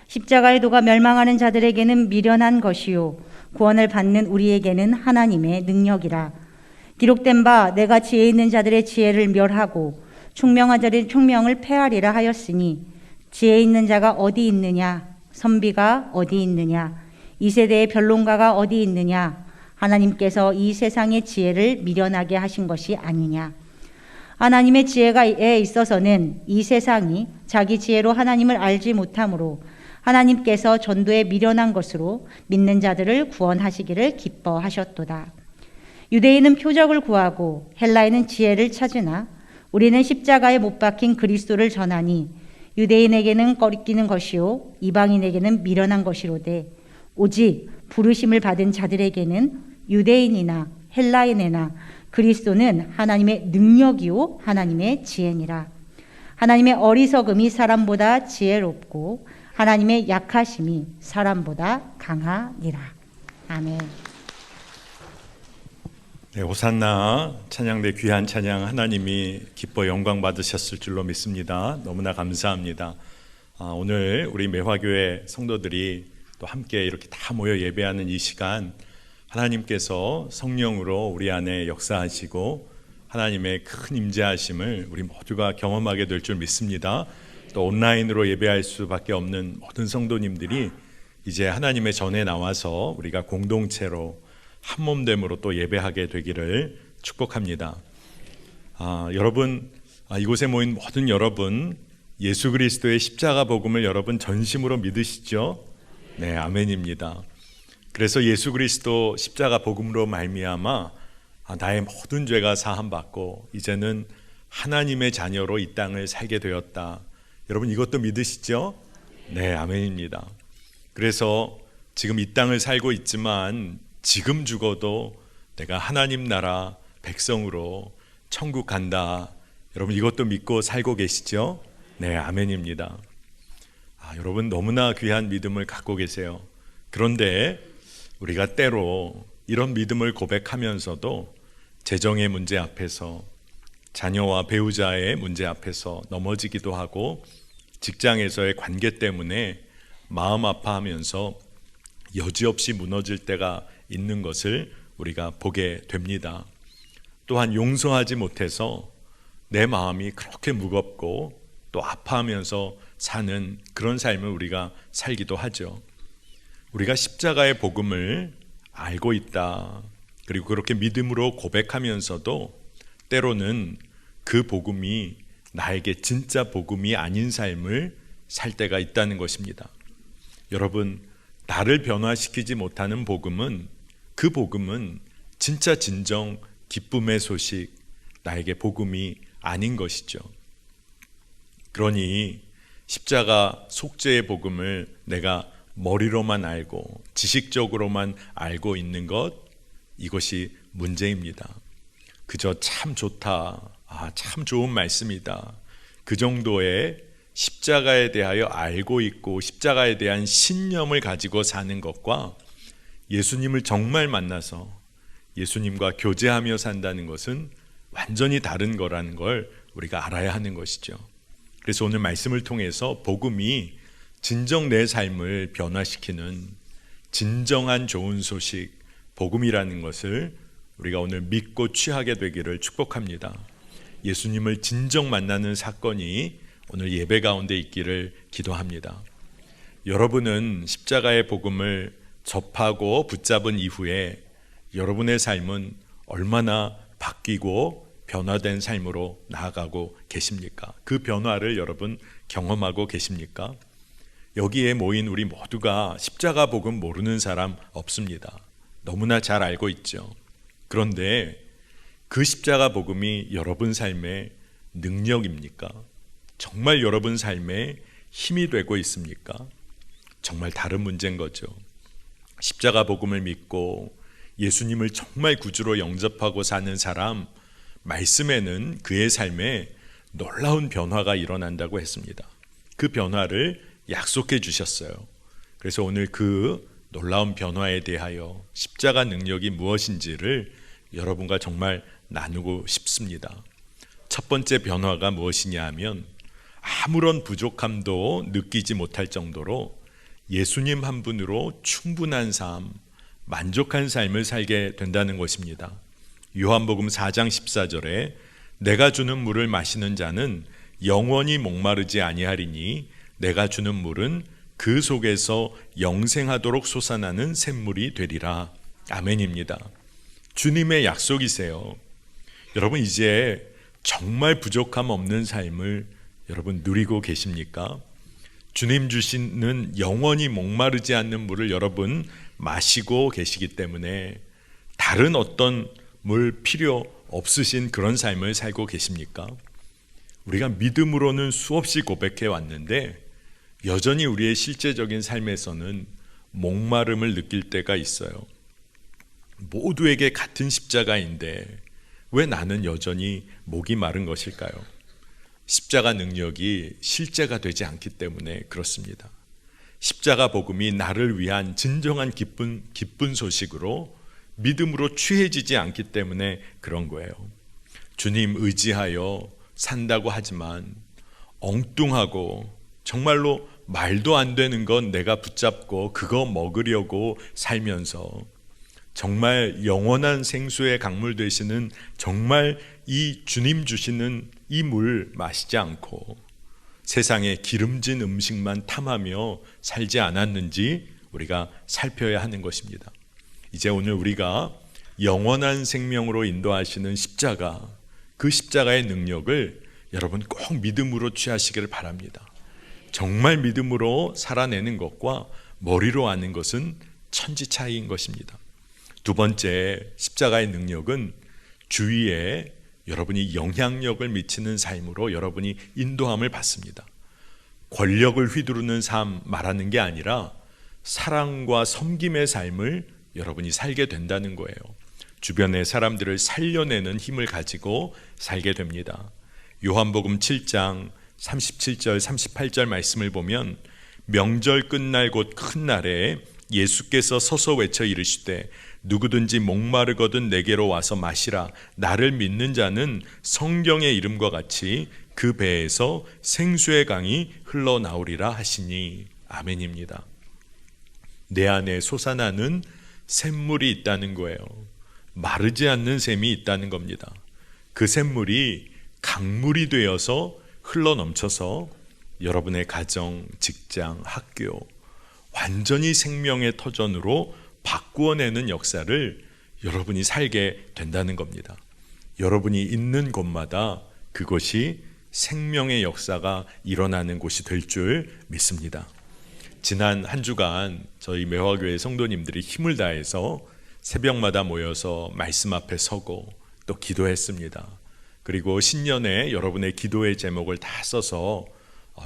십자가의 도가 멸망하는 자들에게는 미련한 것이요 구원을 받는 우리에게는 하나님의 능력이라. 기록된 바 내가 지혜 있는 자들의 지혜를 멸하고 총명한 자들의 총명을 폐하리라 하였으니 지혜 있는 자가 어디 있느냐? 선비가 어디 있느냐? 이 세대의 변론가가 어디 있느냐? 하나님께서 이 세상의 지혜를 미련하게 하신 것이 아니냐? 하나님의 지혜가에 있어서는 이 세상이 자기 지혜로 하나님을 알지 못하므로 하나님께서 전도에 미련한 것으로 믿는 자들을 구원하시기를 기뻐하셨도다. 유대인은 표적을 구하고 헬라인은 지혜를 찾으나 우리는 십자가에 못 박힌 그리스도를 전하니 유대인에게는 꺼리끼는 것이요 이방인에게는 미련한 것이로되 오직 부르심을 받은 자들에게는 유대인이나 헬라인이나 그리스도는 하나님의 능력이요 하나님의 지혜니라. 하나님의 어리석음이 사람보다 지혜롭고 하나님의 약하심이 사람보다 강하니라. 아멘. 네, 호산나 찬양대 귀한 찬양 하나님이 기뻐 영광 받으셨을 줄로 믿습니다. 너무나 감사합니다. 오늘 우리 매화교회 성도들이 또 함께 이렇게 다 모여 예배하는 이 시간, 하나님께서 성령으로 우리 안에 역사하시고 하나님의 큰 임재하심을 우리 모두가 경험하게 될 줄 믿습니다. 또 온라인으로 예배할 수밖에 없는 모든 성도님들이 이제 하나님의 전에 나와서 우리가 공동체로 한몸됨으로 또 예배하게 되기를 축복합니다. 여러분, 이곳에 모인 모든 여러분, 예수 그리스도의 십자가 복음을 여러분 전심으로 믿으시죠? 네, 아멘입니다. 그래서 예수 그리스도 십자가 복음으로 말미암아 나의 모든 죄가 사함받고 이제는 하나님의 자녀로 이 땅을 살게 되었다. 여러분 이것도 믿으시죠? 네, 아멘입니다. 그래서 지금 이 땅을 살고 있지만 지금 죽어도 내가 하나님 나라 백성으로 천국 간다. 여러분 이것도 믿고 살고 계시죠? 네, 아멘입니다. 여러분 너무나 귀한 믿음을 갖고 계세요. 그런데 우리가 때로 이런 믿음을 고백하면서도 재정의 문제 앞에서, 자녀와 배우자의 문제 앞에서 넘어지기도 하고 직장에서의 관계 때문에 마음 아파하면서 여지없이 무너질 때가 있는 것을 우리가 보게 됩니다. 또한 용서하지 못해서 내 마음이 그렇게 무겁고 또 아파하면서 사는 그런 삶을 우리가 살기도 하죠. 우리가 십자가의 복음을 알고 있다, 그리고 그렇게 믿음으로 고백하면서도 때로는 그 복음이 나에게 진짜 복음이 아닌 삶을 살 때가 있다는 것입니다. 여러분, 나를 변화시키지 못하는 복음은, 그 복음은 진짜 진정 기쁨의 소식, 나에게 복음이 아닌 것이죠. 그러니 십자가 속죄의 복음을 내가 머리로만 알고 지식적으로만 알고 있는 것, 이것이 문제입니다. 그저 참 좋다, 참 좋은 말씀이다, 그 정도의 십자가에 대하여 알고 있고 십자가에 대한 신념을 가지고 사는 것과 예수님을 정말 만나서 예수님과 교제하며 산다는 것은 완전히 다른 거라는 걸 우리가 알아야 하는 것이죠. 그래서 오늘 말씀을 통해서 복음이 진정 내 삶을 변화시키는 진정한 좋은 소식, 복음이라는 것을 우리가 오늘 믿고 취하게 되기를 축복합니다. 예수님을 진정 만나는 사건이 오늘 예배 가운데 있기를 기도합니다. 여러분은 십자가의 복음을 접하고 붙잡은 이후에 여러분의 삶은 얼마나 바뀌고 변화된 삶으로 나아가고 계십니까? 그 변화를 여러분 경험하고 계십니까? 여기에 모인 우리 모두가 십자가 복음 모르는 사람 없습니다. 너무나 잘 알고 있죠. 그런데 그 십자가 복음이 여러분 삶의 능력입니까? 정말 여러분 삶에 힘이 되고 있습니까? 정말 다른 문제인 거죠. 십자가 복음을 믿고 예수님을 정말 구주로 영접하고 사는 사람, 말씀에는 그의 삶에 놀라운 변화가 일어난다고 했습니다. 그 변화를 약속해 주셨어요. 그래서 오늘 그 놀라운 변화에 대하여 십자가 능력이 무엇인지를 여러분과 정말 나누고 싶습니다. 첫 번째 변화가 무엇이냐 하면 아무런 부족함도 느끼지 못할 정도로 예수님 한 분으로 충분한 삶, 만족한 삶을 살게 된다는 것입니다. 요한복음 4장 14절에 내가 주는 물을 마시는 자는 영원히 목마르지 아니하리니 내가 주는 물은 그 속에서 영생하도록 솟아나는 샘물이 되리라. 아멘입니다. 주님의 약속이세요. 여러분, 이제 정말 부족함 없는 삶을 여러분 누리고 계십니까? 주님 주시는 영원히 목마르지 않는 물을 여러분 마시고 계시기 때문에 다른 어떤 물 필요 없으신 그런 삶을 살고 계십니까? 우리가 믿음으로는 수없이 고백해 왔는데 여전히 우리의 실제적인 삶에서는 목마름을 느낄 때가 있어요. 모두에게 같은 십자가인데 왜 나는 여전히 목이 마른 것일까요? 십자가 능력이 실제가 되지 않기 때문에 그렇습니다. 십자가 복음이 나를 위한 진정한 기쁜 소식으로 믿음으로 취해지지 않기 때문에 그런 거예요. 주님 의지하여 산다고 하지만 엉뚱하고 정말로 말도 안 되는 건 내가 붙잡고 그거 먹으려고 살면서 정말 영원한 생수의 강물 되시는 정말 이 주님 주시는 이 물 마시지 않고 세상의 기름진 음식만 탐하며 살지 않았는지 우리가 살펴야 하는 것입니다. 이제 오늘 우리가 영원한 생명으로 인도하시는 십자가, 그 십자가의 능력을 여러분 꼭 믿음으로 취하시기를 바랍니다. 정말 믿음으로 살아내는 것과 머리로 아는 것은 천지 차이인 것입니다. 두 번째, 십자가의 능력은 주위에 여러분이 영향력을 미치는 삶으로 여러분이 인도함을 받습니다. 권력을 휘두르는 삶 말하는 게 아니라 사랑과 섬김의 삶을 여러분이 살게 된다는 거예요. 주변의 사람들을 살려내는 힘을 가지고 살게 됩니다. 요한복음 7장 37절 38절 말씀을 보면 명절 끝날 곧 큰 날에 예수께서 서서 외쳐 이르시되 누구든지 목마르거든 내게로 와서 마시라. 나를 믿는 자는 성경의 이름과 같이 그 배에서 생수의 강이 흘러나오리라 하시니. 아멘입니다. 내 안에 솟아나는 샘물이 있다는 거예요. 마르지 않는 샘이 있다는 겁니다. 그 샘물이 강물이 되어서 흘러넘쳐서 여러분의 가정, 직장, 학교 완전히 생명의 터전으로 바꾸어내는 역사를 여러분이 살게 된다는 겁니다. 여러분이 있는 곳마다 그것이 생명의 역사가 일어나는 곳이 될 줄 믿습니다. 지난 한 주간 저희 매화교회 성도님들이 힘을 다해서 새벽마다 모여서 말씀 앞에 서고 또 기도했습니다. 그리고 신년에 여러분의 기도의 제목을 다 써서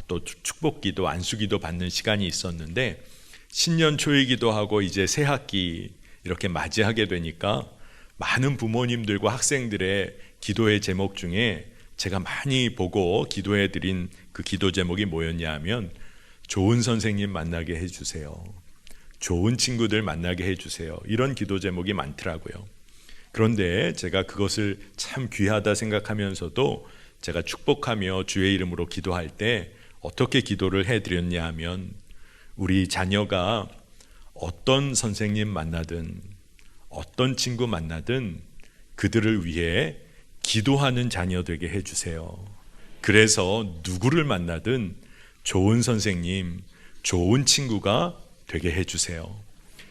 또 축복기도, 안수기도 받는 시간이 있었는데 신년 초이기도 하고 이제 새 학기 이렇게 맞이하게 되니까 많은 부모님들과 학생들의 기도의 제목 중에 제가 많이 보고 기도해 드린 그 기도 제목이 뭐였냐 하면 좋은 선생님 만나게 해주세요. 좋은 친구들 만나게 해주세요. 이런 기도 제목이 많더라고요. 그런데 제가 그것을 참 귀하다 생각하면서도 제가 축복하며 주의 이름으로 기도할 때 어떻게 기도를 해드렸냐 하면 우리 자녀가 어떤 선생님 만나든 어떤 친구 만나든 그들을 위해 기도하는 자녀 되게 해주세요. 그래서 누구를 만나든 좋은 선생님, 좋은 친구가 되게 해주세요.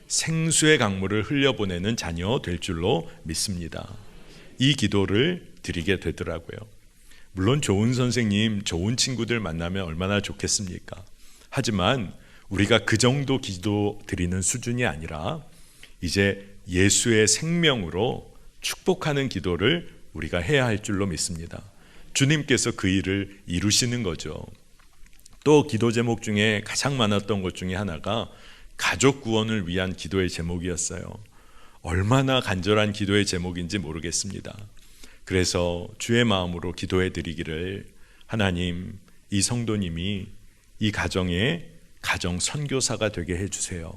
생수의 강물을 흘려보내는 자녀 될 줄로 믿습니다. 이 기도를 드리게 되더라고요. 물론 좋은 선생님, 좋은 친구들 만나면 얼마나 좋겠습니까? 하지만 우리가 그 정도 기도 드리는 수준이 아니라 이제 예수의 생명으로 축복하는 기도를 우리가 해야 할 줄로 믿습니다. 주님께서 그 일을 이루시는 거죠. 또 기도 제목 중에 가장 많았던 것 중에 하나가 가족 구원을 위한 기도의 제목이었어요. 얼마나 간절한 기도의 제목인지 모르겠습니다. 그래서 주의 마음으로 기도해 드리기를 하나님, 이 성도님이 이 가정의 가정 선교사가 되게 해주세요.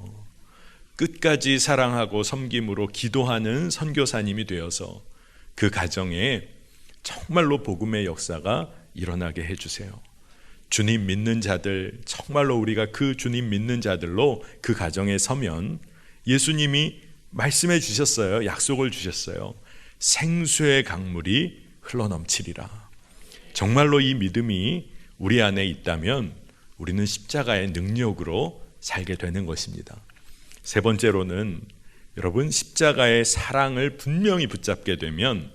끝까지 사랑하고 섬김으로 기도하는 선교사님이 되어서 그 가정에 정말로 복음의 역사가 일어나게 해주세요. 주님 믿는 자들, 정말로 우리가 그 주님 믿는 자들로 그 가정에 서면 예수님이 말씀해 주셨어요. 약속을 주셨어요. 생수의 강물이 흘러넘치리라. 정말로 이 믿음이 우리 안에 있다면 우리는 십자가의 능력으로 살게 되는 것입니다. 세 번째로는 여러분, 십자가의 사랑을 분명히 붙잡게 되면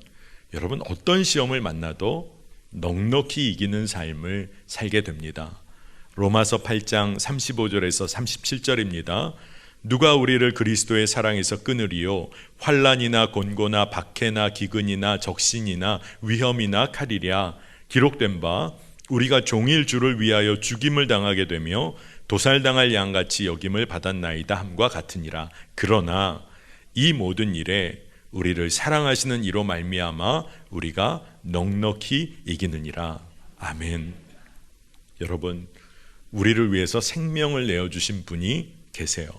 여러분 어떤 시험을 만나도 넉넉히 이기는 삶을 살게 됩니다. 로마서 8장 35절에서 37절입니다. 누가 우리를 그리스도의 사랑에서 끊으리요? 환난이나 곤고나 박해나 기근이나 적신이나 위험이나 칼이랴. 기록된 바 우리가 종일 주를 위하여 죽임을 당하게 되며 도살당할 양같이 여김을 받았나이다 함과 같으니라. 그러나 이 모든 일에 우리를 사랑하시는 이로 말미암아 우리가 넉넉히 이기느니라. 아멘. 여러분, 우리를 위해서 생명을 내어주신 분이 계세요.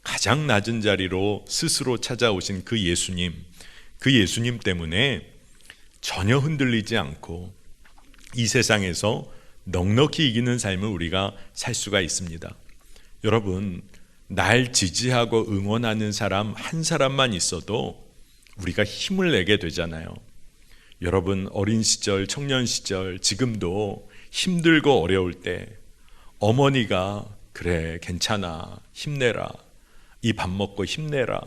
가장 낮은 자리로 스스로 찾아오신 그 예수님 때문에 전혀 흔들리지 않고 이 세상에서 넉넉히 이기는 삶을 우리가 살 수가 있습니다. 여러분, 날 지지하고 응원하는 사람 한 사람만 있어도 우리가 힘을 내게 되잖아요. 여러분, 어린 시절, 청년 시절, 지금도 힘들고 어려울 때 어머니가 그래, 괜찮아, 힘내라, 이 밥 먹고 힘내라,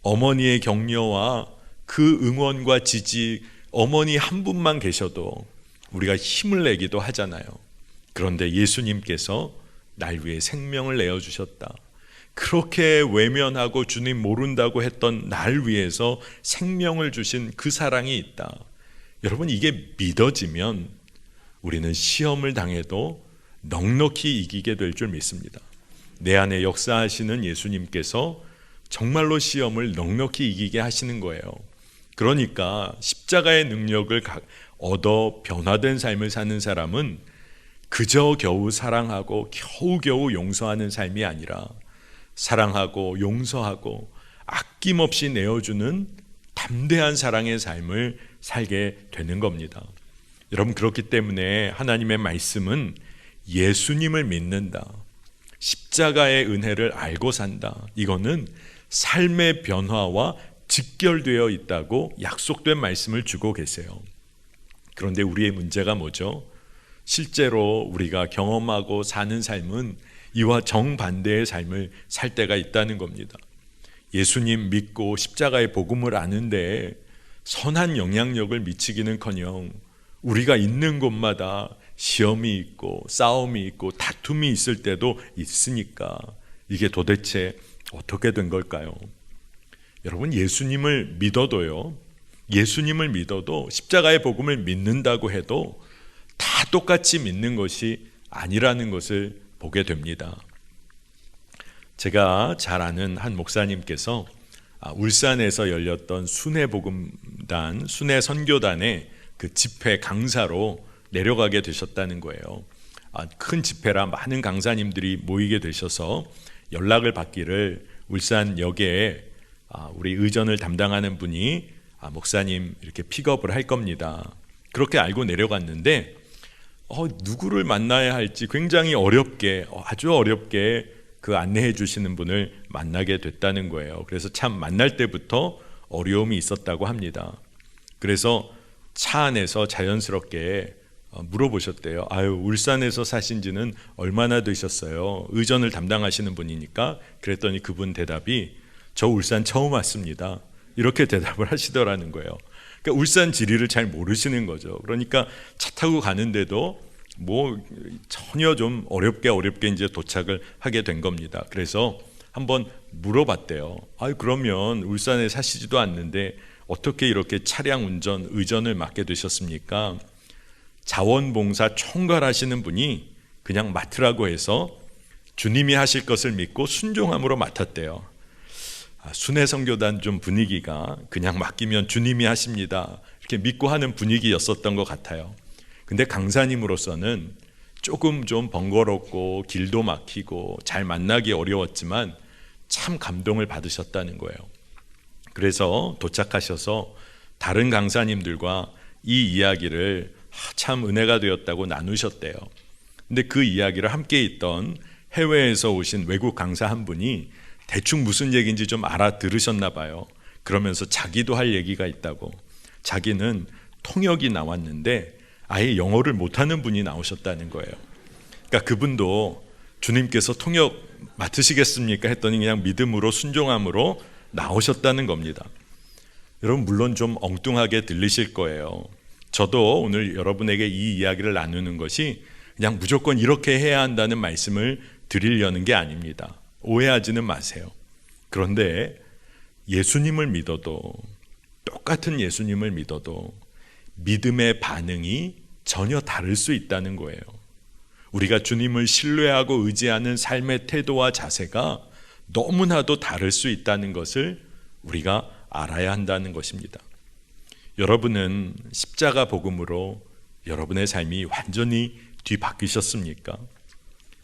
어머니의 격려와 그 응원과 지지, 어머니 한 분만 계셔도 우리가 힘을 내기도 하잖아요. 그런데 예수님께서 날 위해 생명을 내어주셨다. 그렇게 외면하고 주님 모른다고 했던 날 위해서 생명을 주신 그 사랑이 있다. 여러분, 이게 믿어지면 우리는 시험을 당해도 넉넉히 이기게 될 줄 믿습니다. 내 안에 역사하시는 예수님께서 정말로 시험을 넉넉히 이기게 하시는 거예요. 그러니까 십자가의 능력을 얻어 변화된 삶을 사는 사람은 그저 겨우 사랑하고 겨우겨우 용서하는 삶이 아니라 사랑하고 용서하고 아낌없이 내어주는 담대한 사랑의 삶을 살게 되는 겁니다. 여러분, 그렇기 때문에 하나님의 말씀은 예수님을 믿는다, 십자가의 은혜를 알고 산다, 이거는 삶의 변화와 직결되어 있다고 약속된 말씀을 주고 계세요. 그런데 우리의 문제가 뭐죠? 실제로 우리가 경험하고 사는 삶은 이와 정반대의 삶을 살 때가 있다는 겁니다. 예수님 믿고 십자가의 복음을 아는데 선한 영향력을 미치기는커녕 우리가 있는 곳마다 시험이 있고 싸움이 있고 다툼이 있을 때도 있으니까 이게 도대체 어떻게 된 걸까요? 여러분, 예수님을 믿어도 십자가의 복음을 믿는다고 해도 다 똑같이 믿는 것이 아니라는 것을 보게 됩니다. 제가 잘 아는 한 목사님께서 울산에서 열렸던 순회복음단, 순회선교단의 그 집회 강사로 내려가게 되셨다는 거예요. 큰 집회라 많은 강사님들이 모이게 되셔서 연락을 받기를 울산역에 우리 의전을 담당하는 분이 목사님 이렇게 픽업을 할 겁니다. 그렇게 알고 내려갔는데 누구를 만나야 할지 굉장히 어렵게, 아주 어렵게 그 안내해 주시는 분을 만나게 됐다는 거예요. 그래서 참 만날 때부터 어려움이 있었다고 합니다. 그래서 차 안에서 자연스럽게 물어보셨대요. 울산에서 사신 지는 얼마나 되셨어요? 의전을 담당하시는 분이니까. 그랬더니 그분 대답이 저 울산 처음 왔습니다, 이렇게 대답을 하시더라는 거예요. 그러니까 울산 지리를 잘 모르시는 거죠. 그러니까 차 타고 가는데도 전혀 좀 어렵게 이제 도착을 하게 된 겁니다. 그래서 한번 물어봤대요. 그러면 울산에 사시지도 않는데 어떻게 이렇게 차량 운전, 의전을 맡게 되셨습니까? 자원봉사 총괄하시는 분이 그냥 맡으라고 해서 주님이 하실 것을 믿고 순종함으로 맡았대요. 순회선교단 좀 분위기가 그냥 맡기면 주님이 하십니다, 이렇게 믿고 하는 분위기였었던 것 같아요. 근데 강사님으로서는 조금 좀 번거롭고 길도 막히고 잘 만나기 어려웠지만 참 감동을 받으셨다는 거예요. 그래서 도착하셔서 다른 강사님들과 이 이야기를 참 은혜가 되었다고 나누셨대요. 근데 그 이야기를 함께 있던 해외에서 오신 외국 강사 한 분이 대충 무슨 얘기인지 좀 알아들으셨나 봐요. 그러면서 자기도 할 얘기가 있다고. 자기는 통역이 나왔는데 아예 영어를 못하는 분이 나오셨다는 거예요. 그러니까 그분도 주님께서 통역 맡으시겠습니까? 했더니 그냥 믿음으로 순종함으로 나오셨다는 겁니다. 여러분, 물론 좀 엉뚱하게 들리실 거예요. 저도 오늘 여러분에게 이 이야기를 나누는 것이 그냥 무조건 이렇게 해야 한다는 말씀을 드리려는 게 아닙니다. 오해하지는 마세요. 그런데 예수님을 믿어도, 똑같은 예수님을 믿어도 믿음의 반응이 전혀 다를 수 있다는 거예요. 우리가 주님을 신뢰하고 의지하는 삶의 태도와 자세가 너무나도 다를 수 있다는 것을 우리가 알아야 한다는 것입니다. 여러분은 십자가 복음으로 여러분의 삶이 완전히 뒤바뀌셨습니까?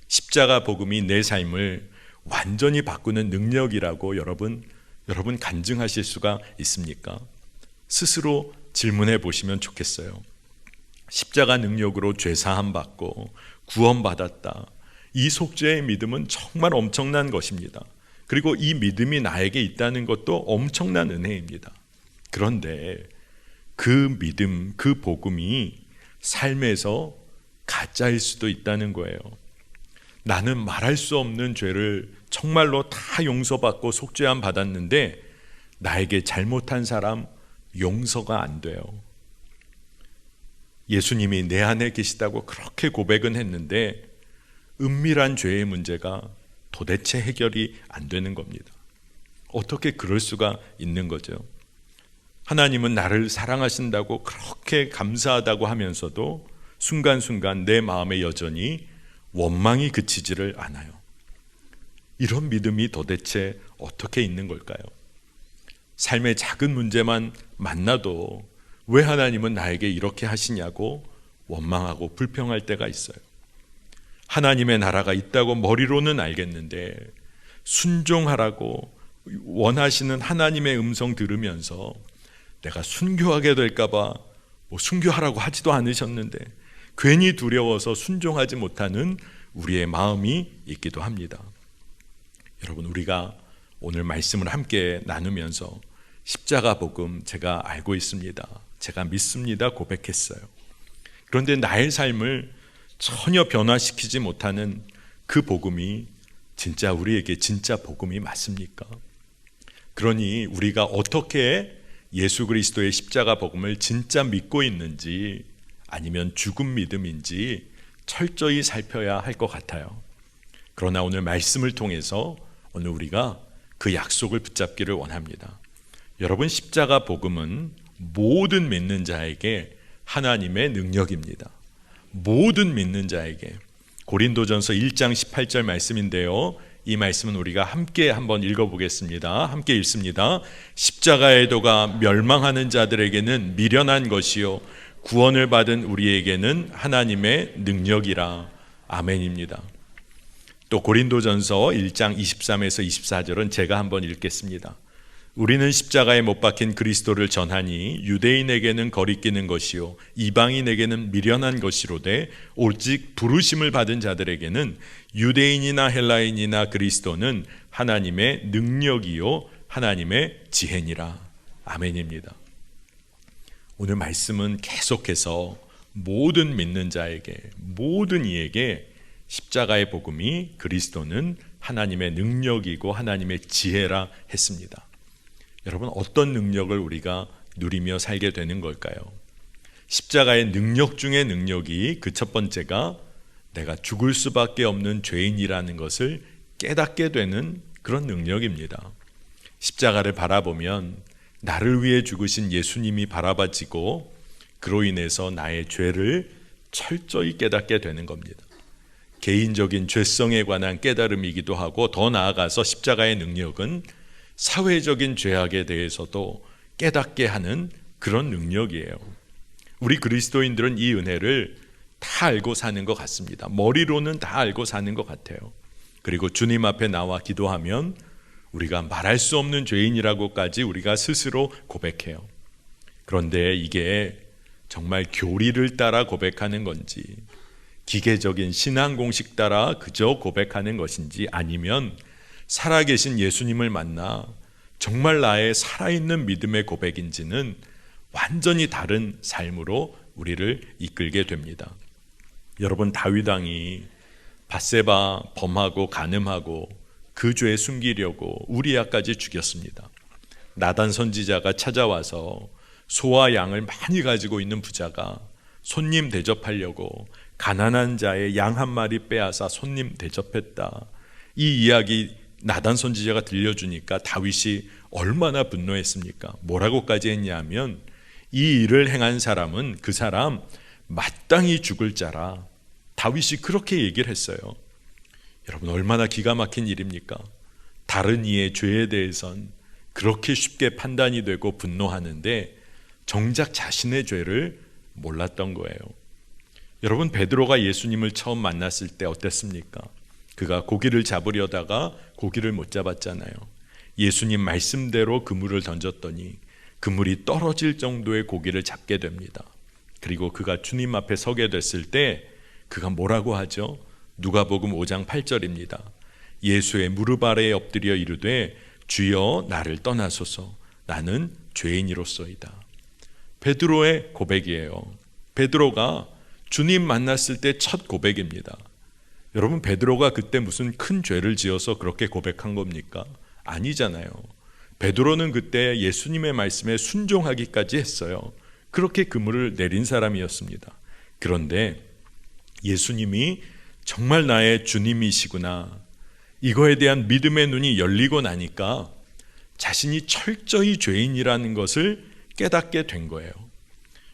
십자가 복음이 내 삶을 완전히 바꾸는 능력이라고 여러분 간증하실 수가 있습니까? 스스로 질문해 보시면 좋겠어요. 십자가 능력으로 죄 사함 받고 구원받았다. 이 속죄의 믿음은 정말 엄청난 것입니다. 그리고 이 믿음이 나에게 있다는 것도 엄청난 은혜입니다. 그런데 그 믿음, 그 복음이 삶에서 가짜일 수도 있다는 거예요. 나는 말할 수 없는 죄를 정말로 다 용서받고 속죄함 받았는데 나에게 잘못한 사람 용서가 안 돼요. 예수님이 내 안에 계시다고 그렇게 고백은 했는데 은밀한 죄의 문제가 도대체 해결이 안 되는 겁니다. 어떻게 그럴 수가 있는 거죠? 하나님은 나를 사랑하신다고 그렇게 감사하다고 하면서도 순간순간 내 마음에 여전히 원망이 그치지를 않아요. 이런 믿음이 도대체 어떻게 있는 걸까요? 삶의 작은 문제만 만나도 왜 하나님은 나에게 이렇게 하시냐고 원망하고 불평할 때가 있어요. 하나님의 나라가 있다고 머리로는 알겠는데 순종하라고 원하시는 하나님의 음성 들으면서 내가 순교하게 될까봐 순교하라고 하지도 않으셨는데 괜히 두려워서 순종하지 못하는 우리의 마음이 있기도 합니다. 여러분, 우리가 오늘 말씀을 함께 나누면서 십자가 복음 제가 알고 있습니다. 제가 믿습니다. 고백했어요. 그런데 나의 삶을 전혀 변화시키지 못하는 그 복음이 진짜 우리에게 진짜 복음이 맞습니까? 그러니 우리가 어떻게 예수 그리스도의 십자가 복음을 진짜 믿고 있는지 아니면 죽은 믿음인지 철저히 살펴야 할 것 같아요. 그러나 오늘 말씀을 통해서 오늘 우리가 그 약속을 붙잡기를 원합니다. 여러분, 십자가 복음은 모든 믿는 자에게 하나님의 능력입니다. 모든 믿는 자에게. 고린도전서 1장 18절 말씀인데요, 이 말씀은 우리가 함께 한번 읽어보겠습니다. 함께 읽습니다. 십자가의 도가 멸망하는 자들에게는 미련한 것이요 구원을 받은 우리에게는 하나님의 능력이라. 아멘입니다. 또 고린도전서 1장 23에서 24절은 제가 한번 읽겠습니다. 우리는 십자가에 못 박힌 그리스도를 전하니 유대인에게는 거리끼는 것이요 이방인에게는 미련한 것이로되 오직 부르심을 받은 자들에게는 유대인이나 헬라인이나 그리스도는 하나님의 능력이요 하나님의 지혜니라. 아멘입니다. 오늘 말씀은 계속해서 모든 믿는 자에게, 모든 이에게 십자가의 복음이 그리스도는 하나님의 능력이고 하나님의 지혜라 했습니다. 여러분, 어떤 능력을 우리가 누리며 살게 되는 걸까요? 십자가의 능력 중의 능력이 그 첫 번째가 내가 죽을 수밖에 없는 죄인이라는 것을 깨닫게 되는 그런 능력입니다. 십자가를 바라보면 나를 위해 죽으신 예수님이 바라봐지고 그로 인해서 나의 죄를 철저히 깨닫게 되는 겁니다. 개인적인 죄성에 관한 깨달음이기도 하고 더 나아가서 십자가의 능력은 사회적인 죄악에 대해서도 깨닫게 하는 그런 능력이에요. 우리 그리스도인들은 이 은혜를 다 알고 사는 것 같습니다. 머리로는 다 알고 사는 것 같아요. 그리고 주님 앞에 나와 기도하면 우리가 말할 수 없는 죄인이라고까지 우리가 스스로 고백해요. 그런데 이게 정말 교리를 따라 고백하는 건지 기계적인 신앙 공식 따라 그저 고백하는 것인지, 아니면 살아계신 예수님을 만나 정말 나의 살아있는 믿음의 고백인지는 완전히 다른 삶으로 우리를 이끌게 됩니다. 여러분, 다윗 왕이 밧세바 범하고 간음하고 그 죄 숨기려고 우리야까지 죽였습니다. 나단 선지자가 찾아와서 소와 양을 많이 가지고 있는 부자가 손님 대접하려고 가난한 자의 양 한 마리 빼앗아 손님 대접했다. 이 이야기 나단 선지자가 들려주니까 다윗이 얼마나 분노했습니까? 뭐라고까지 했냐면, 이 일을 행한 사람은 그 사람 마땅히 죽을 자라. 다윗이 그렇게 얘기를 했어요. 여러분, 얼마나 기가 막힌 일입니까? 다른 이의 죄에 대해선 그렇게 쉽게 판단이 되고 분노하는데 정작 자신의 죄를 몰랐던 거예요. 여러분, 베드로가 예수님을 처음 만났을 때 어땠습니까? 그가 고기를 잡으려다가 고기를 못 잡았잖아요. 예수님 말씀대로 그물을 던졌더니 그물이 떨어질 정도의 고기를 잡게 됩니다. 그리고 그가 주님 앞에 서게 됐을 때 그가 뭐라고 하죠? 누가복음 5장 8절입니다. 예수의 무릎 아래에 엎드려 이르되 주여 나를 떠나소서, 나는 죄인이로소이다. 베드로의 고백이에요. 베드로가 주님 만났을 때 첫 고백입니다. 여러분, 베드로가 그때 무슨 큰 죄를 지어서 그렇게 고백한 겁니까? 아니잖아요. 베드로는 그때 예수님의 말씀에 순종하기까지 했어요. 그렇게 그물을 내린 사람이었습니다. 그런데 예수님이 정말 나의 주님이시구나, 이거에 대한 믿음의 눈이 열리고 나니까 자신이 철저히 죄인이라는 것을 깨닫게 된 거예요.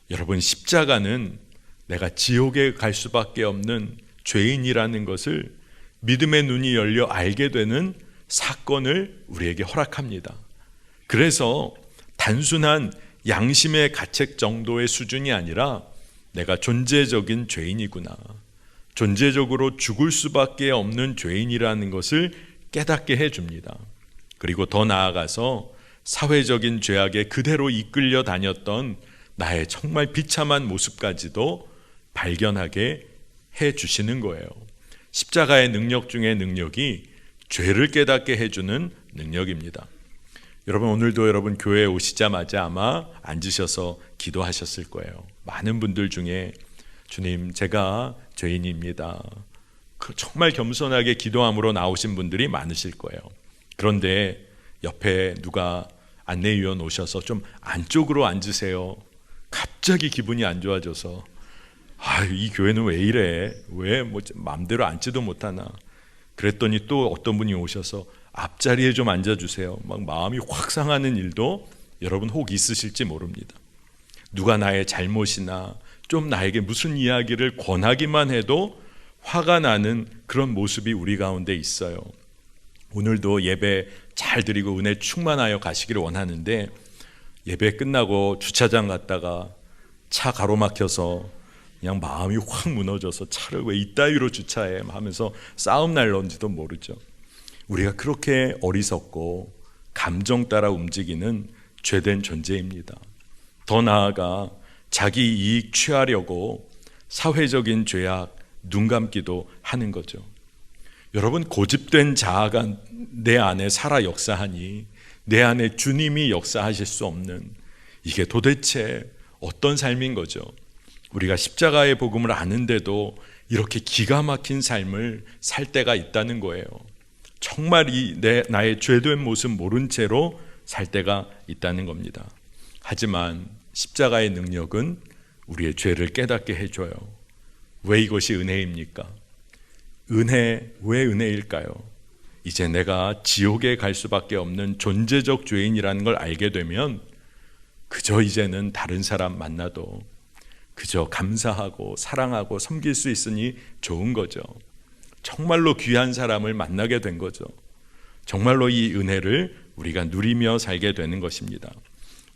여러분, 십자가는 내가 지옥에 갈 수밖에 없는 죄인이라는 것을 믿음의 눈이 열려 알게 되는 사건을 우리에게 허락합니다. 그래서 단순한 양심의 가책 정도의 수준이 아니라 내가 존재적인 죄인이구나, 존재적으로 죽을 수밖에 없는 죄인이라는 것을 깨닫게 해줍니다. 그리고 더 나아가서 사회적인 죄악에 그대로 이끌려 다녔던 나의 정말 비참한 모습까지도 발견하게 해주시는 거예요. 십자가의 능력 중에 능력이 죄를 깨닫게 해주는 능력입니다. 여러분, 오늘도 여러분 교회에 오시자마자 아마 앉으셔서 기도하셨을 거예요. 많은 분들 중에 주님, 제가 죄인입니다, 정말 겸손하게 기도함으로 나오신 분들이 많으실 거예요. 그런데 옆에 누가 안내위원 오셔서 좀 안쪽으로 앉으세요. 갑자기 기분이 안 좋아져서, 이 교회는 왜 이래? 왜 마음대로 앉지도 못하나? 그랬더니 또 어떤 분이 오셔서 앞자리에 좀 앉아주세요. 막 마음이 확 상하는 일도 여러분 혹 있으실지 모릅니다. 누가 나의 잘못이나 좀 나에게 무슨 이야기를 권하기만 해도 화가 나는 그런 모습이 우리 가운데 있어요. 오늘도 예배 잘 드리고 은혜 충만하여 가시기를 원하는데, 예배 끝나고 주차장 갔다가 차 가로막혀서 그냥 마음이 확 무너져서 차를 왜 이따위로 주차해 하면서 싸움 날런지도 모르죠. 우리가 그렇게 어리석고 감정 따라 움직이는 죄된 존재입니다. 더 나아가 자기 이익 취하려고 사회적인 죄악 눈 감기도 하는 거죠. 여러분, 고집된 자아가 내 안에 살아 역사하니 내 안에 주님이 역사하실 수 없는, 이게 도대체 어떤 삶인 거죠? 우리가 십자가의 복음을 아는데도 이렇게 기가 막힌 삶을 살 때가 있다는 거예요. 정말 나의 죄된 모습 모른 채로 살 때가 있다는 겁니다. 하지만 십자가의 능력은 우리의 죄를 깨닫게 해줘요. 왜 이것이 은혜입니까? 왜 은혜일까요? 이제 내가 지옥에 갈 수밖에 없는 존재적 죄인이라는 걸 알게 되면 그저 이제는 다른 사람 만나도 그저 감사하고 사랑하고 섬길 수 있으니 좋은 거죠. 정말로 귀한 사람을 만나게 된 거죠. 정말로 이 은혜를 우리가 누리며 살게 되는 것입니다.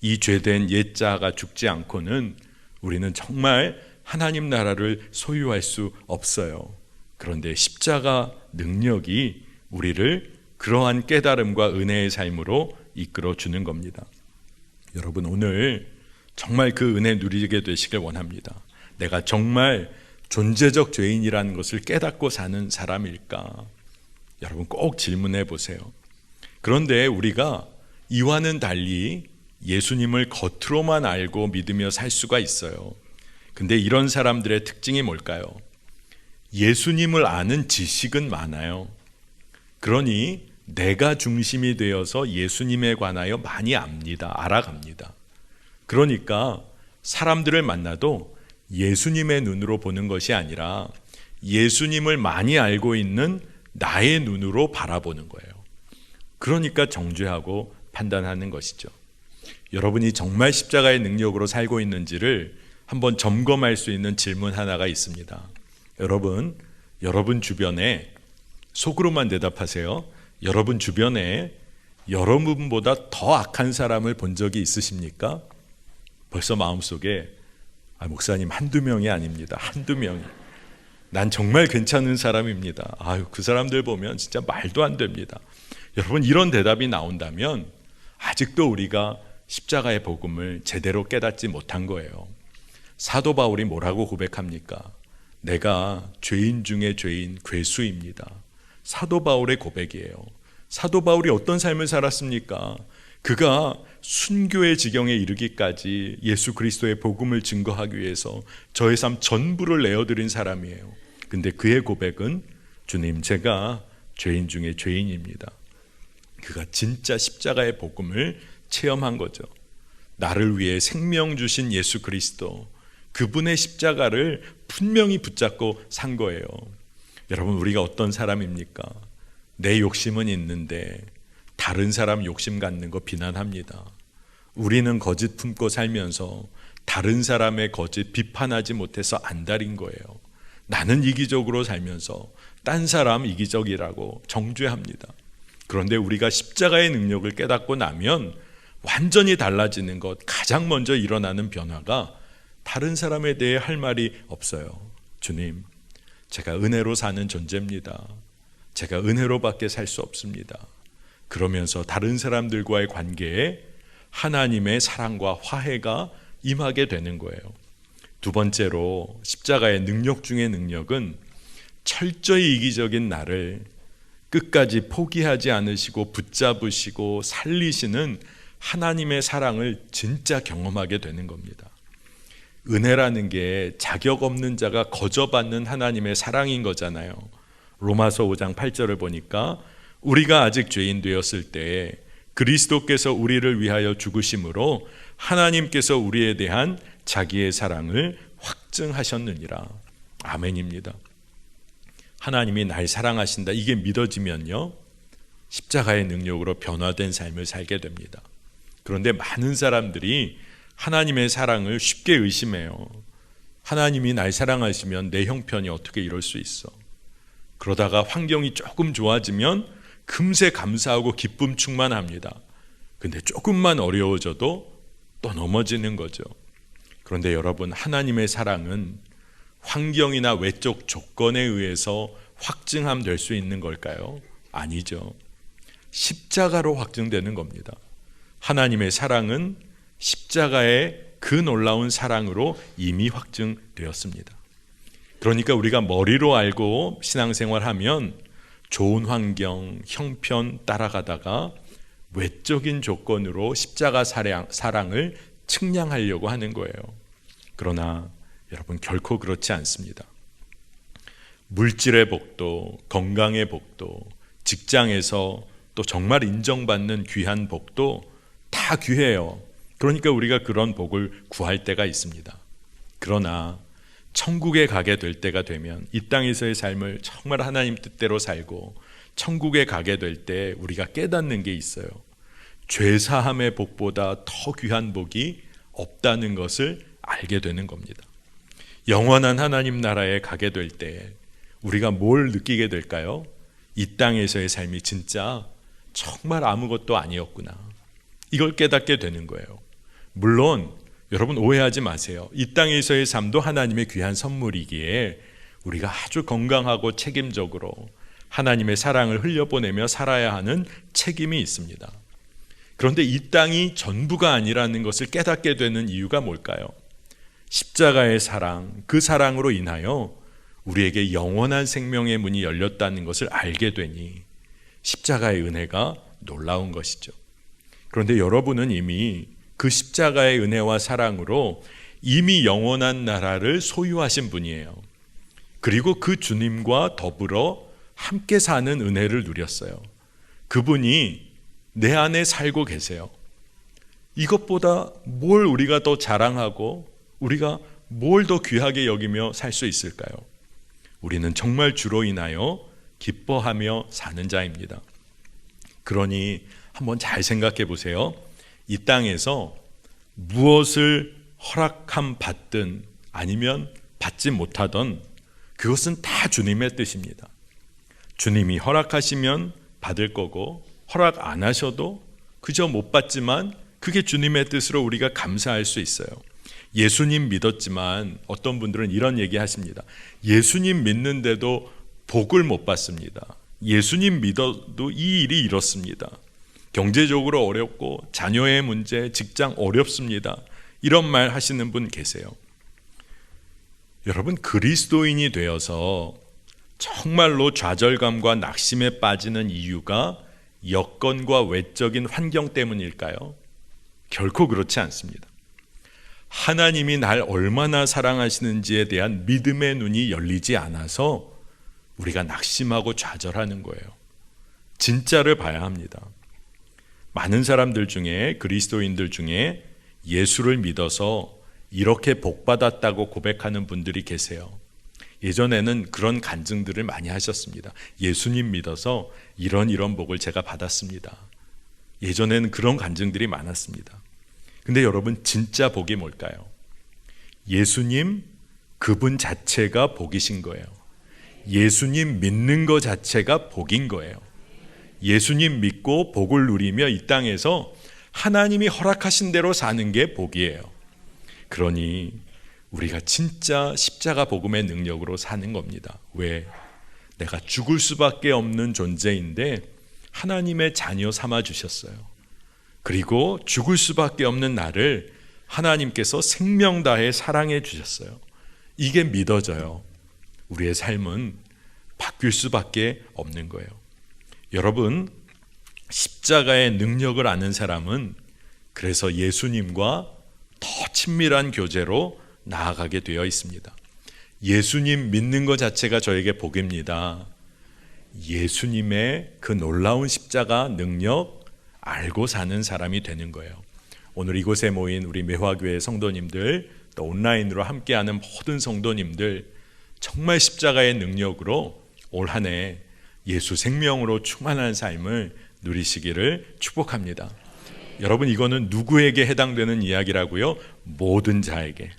이 죄된 옛자가 죽지 않고는 우리는 정말 하나님 나라를 소유할 수 없어요. 그런데 십자가 능력이 우리를 그러한 깨달음과 은혜의 삶으로 이끌어 주는 겁니다. 여러분, 오늘 정말 그 은혜 누리게 되시길 원합니다. 내가 정말 존재적 죄인이라는 것을 깨닫고 사는 사람일까? 여러분 꼭 질문해 보세요. 그런데 우리가 이와는 달리 예수님을 겉으로만 알고 믿으며 살 수가 있어요. 근데 이런 사람들의 특징이 뭘까요? 예수님을 아는 지식은 많아요. 그러니 내가 중심이 되어서 예수님에 관하여 많이 압니다. 알아갑니다. 그러니까 사람들을 만나도 예수님의 눈으로 보는 것이 아니라 예수님을 많이 알고 있는 나의 눈으로 바라보는 거예요. 그러니까 정죄하고 판단하는 것이죠. 여러분이 정말 십자가의 능력으로 살고 있는지를 한번 점검할 수 있는 질문 하나가 있습니다. 여러분 주변에, 속으로만 대답하세요. 여러분 주변에 여러분보다 더 악한 사람을 본 적이 있으십니까? 벌써 마음속에 목사님 한두 명이 아닙니다. 한두 명이. 난 정말 괜찮은 사람입니다. 그 사람들 보면 진짜 말도 안 됩니다. 여러분 이런 대답이 나온다면 아직도 우리가 십자가의 복음을 제대로 깨닫지 못한 거예요. 사도 바울이 뭐라고 고백합니까? 내가 죄인 중에 죄인 괴수입니다. 사도 바울의 고백이에요. 사도 바울이 어떤 삶을 살았습니까? 그가 순교의 지경에 이르기까지 예수 그리스도의 복음을 증거하기 위해서 저의 삶 전부를 내어드린 사람이에요. 근데 그의 고백은 주님, 제가 죄인 중에 죄인입니다. 그가 진짜 십자가의 복음을 체험한 거죠. 나를 위해 생명 주신 예수 그리스도, 그분의 십자가를 분명히 붙잡고 산 거예요. 여러분, 우리가 어떤 사람입니까? 내 욕심은 있는데 다른 사람 욕심 갖는 거 비난합니다. 우리는 거짓 품고 살면서 다른 사람의 거짓 비판하지 못해서 안달인 거예요. 나는 이기적으로 살면서 딴 사람 이기적이라고 정죄합니다. 그런데 우리가 십자가의 능력을 깨닫고 나면 완전히 달라지는 것, 가장 먼저 일어나는 변화가 다른 사람에 대해 할 말이 없어요. 주님, 제가 은혜로 사는 존재입니다. 제가 은혜로밖에 살 수 없습니다. 그러면서 다른 사람들과의 관계에 하나님의 사랑과 화해가 임하게 되는 거예요. 두 번째로 십자가의 능력 중의 능력은 철저히 이기적인 나를 끝까지 포기하지 않으시고 붙잡으시고 살리시는 하나님의 사랑을 진짜 경험하게 되는 겁니다. 은혜라는 게 자격 없는 자가 거저받는 하나님의 사랑인 거잖아요. 로마서 5장 8절을 보니까 우리가 아직 죄인 되었을 때 그리스도께서 우리를 위하여 죽으심으로 하나님께서 우리에 대한 자기의 사랑을 확증하셨느니라. 아멘입니다. 하나님이 날 사랑하신다, 이게 믿어지면요, 십자가의 능력으로 변화된 삶을 살게 됩니다. 그런데 많은 사람들이 하나님의 사랑을 쉽게 의심해요. 하나님이 날 사랑하시면 내 형편이 어떻게 이럴 수 있어? 그러다가 환경이 조금 좋아지면 금세 감사하고 기쁨 충만합니다. 근데 조금만 어려워져도 또 넘어지는 거죠. 그런데 여러분, 하나님의 사랑은 환경이나 외적 조건에 의해서 확증될 수 있는 걸까요? 아니죠. 십자가로 확증되는 겁니다. 하나님의 사랑은 십자가의 그 놀라운 사랑으로 이미 확증되었습니다. 그러니까 우리가 머리로 알고 신앙생활하면 좋은 환경, 형편 따라가다가 외적인 조건으로 십자가 사랑을 측량하려고 하는 거예요. 그러나 여러분, 결코 그렇지 않습니다. 물질의 복도, 건강의 복도, 직장에서 또 정말 인정받는 귀한 복도 다 귀해요. 그러니까 우리가 그런 복을 구할 때가 있습니다. 그러나 천국에 가게 될 때가 되면, 이 땅에서의 삶을 정말 하나님 뜻대로 살고 천국에 가게 될 때 우리가 깨닫는 게 있어요. 죄사함의 복보다 더 귀한 복이 없다는 것을 알게 되는 겁니다. 영원한 하나님 나라에 가게 될 때 우리가 뭘 느끼게 될까요? 이 땅에서의 삶이 진짜 정말 아무것도 아니었구나, 이걸 깨닫게 되는 거예요. 물론 여러분, 오해하지 마세요. 이 땅에서의 삶도 하나님의 귀한 선물이기에 우리가 아주 건강하고 책임적으로 하나님의 사랑을 흘려보내며 살아야 하는 책임이 있습니다. 그런데 이 땅이 전부가 아니라는 것을 깨닫게 되는 이유가 뭘까요? 십자가의 사랑, 그 사랑으로 인하여 우리에게 영원한 생명의 문이 열렸다는 것을 알게 되니 십자가의 은혜가 놀라운 것이죠. 그런데 여러분은 이미 그 십자가의 은혜와 사랑으로 이미 영원한 나라를 소유하신 분이에요. 그리고 그 주님과 더불어 함께 사는 은혜를 누렸어요. 그분이 내 안에 살고 계세요. 이것보다 뭘 우리가 더 자랑하고 우리가 뭘 더 귀하게 여기며 살 수 있을까요? 우리는 정말 주로 인하여 기뻐하며 사는 자입니다. 그러니 한번 잘 생각해 보세요. 이 땅에서 무엇을 허락함 받든 아니면 받지 못하던 그것은 다 주님의 뜻입니다. 주님이 허락하시면 받을 거고 허락 안 하셔도 그저 못 받지만 그게 주님의 뜻으로 우리가 감사할 수 있어요. 예수님 믿었지만 어떤 분들은 이런 얘기 하십니다. 예수님 믿는데도 복을 못 받습니다. 예수님 믿어도 이 일이 이렇습니다. 경제적으로 어렵고 자녀의 문제, 직장 어렵습니다. 이런 말 하시는 분 계세요. 여러분, 그리스도인이 되어서 정말로 좌절감과 낙심에 빠지는 이유가 여건과 외적인 환경 때문일까요? 결코 그렇지 않습니다. 하나님이 날 얼마나 사랑하시는지에 대한 믿음의 눈이 열리지 않아서 우리가 낙심하고 좌절하는 거예요. 진짜를 봐야 합니다. 많은 사람들 중에, 그리스도인들 중에 예수를 믿어서 이렇게 복받았다고 고백하는 분들이 계세요. 예전에는 그런 간증들을 많이 하셨습니다. 예수님 믿어서 이런 복을 제가 받았습니다. 예전에는 그런 간증들이 많았습니다. 근데 여러분, 진짜 복이 뭘까요? 예수님 그분 자체가 복이신 거예요. 예수님 믿는 것 자체가 복인 거예요. 예수님 믿고 복을 누리며 이 땅에서 하나님이 허락하신 대로 사는 게 복이에요. 그러니 우리가 진짜 십자가 복음의 능력으로 사는 겁니다. 왜? 내가 죽을 수밖에 없는 존재인데 하나님의 자녀 삼아 주셨어요. 그리고 죽을 수밖에 없는 나를 하나님께서 생명 다해 사랑해 주셨어요. 이게 믿어져요. 우리의 삶은 바뀔 수밖에 없는 거예요. 여러분, 십자가의 능력을 아는 사람은 그래서 예수님과 더 친밀한 교제로 나아가게 되어 있습니다. 예수님 믿는 것 자체가 저에게 복입니다. 예수님의 그 놀라운 십자가 능력 알고 사는 사람이 되는 거예요. 오늘 이곳에 모인 우리 매화교회 성도님들, 또 온라인으로 함께하는 모든 성도님들, 정말 십자가의 능력으로 올 한 해 예수 생명으로 충만한 삶을 누리시기를 축복합니다. 여러분, 이거는 누구에게 해당되는 이야기라고요? 모든 자에게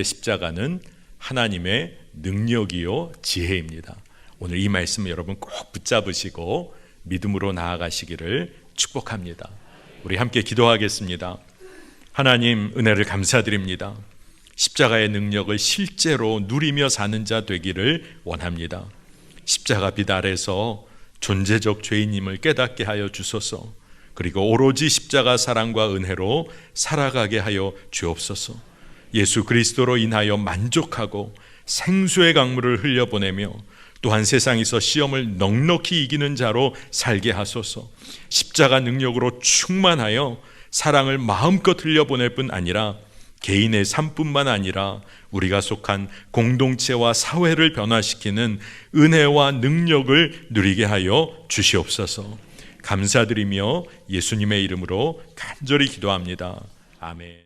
십자가는 하나님의 능력이요 지혜입니다. 오늘 이 말씀 여러분 꼭 붙잡으시고 믿음으로 나아가시기를 축복합니다. 우리 함께 기도하겠습니다. 하나님, 은혜를 감사드립니다. 십자가의 능력을 실제로 누리며 사는 자 되기를 원합니다. 십자가 빛 아래서 존재적 죄인임을 깨닫게 하여 주소서. 그리고 오로지 십자가 사랑과 은혜로 살아가게 하여 주옵소서. 예수 그리스도로 인하여 만족하고 생수의 강물을 흘려보내며 또한 세상에서 시험을 넉넉히 이기는 자로 살게 하소서. 십자가 능력으로 충만하여 사랑을 마음껏 흘려보낼 뿐 아니라 개인의 삶뿐만 아니라 우리가 속한 공동체와 사회를 변화시키는 은혜와 능력을 누리게 하여 주시옵소서. 감사드리며 예수님의 이름으로 간절히 기도합니다. 아멘.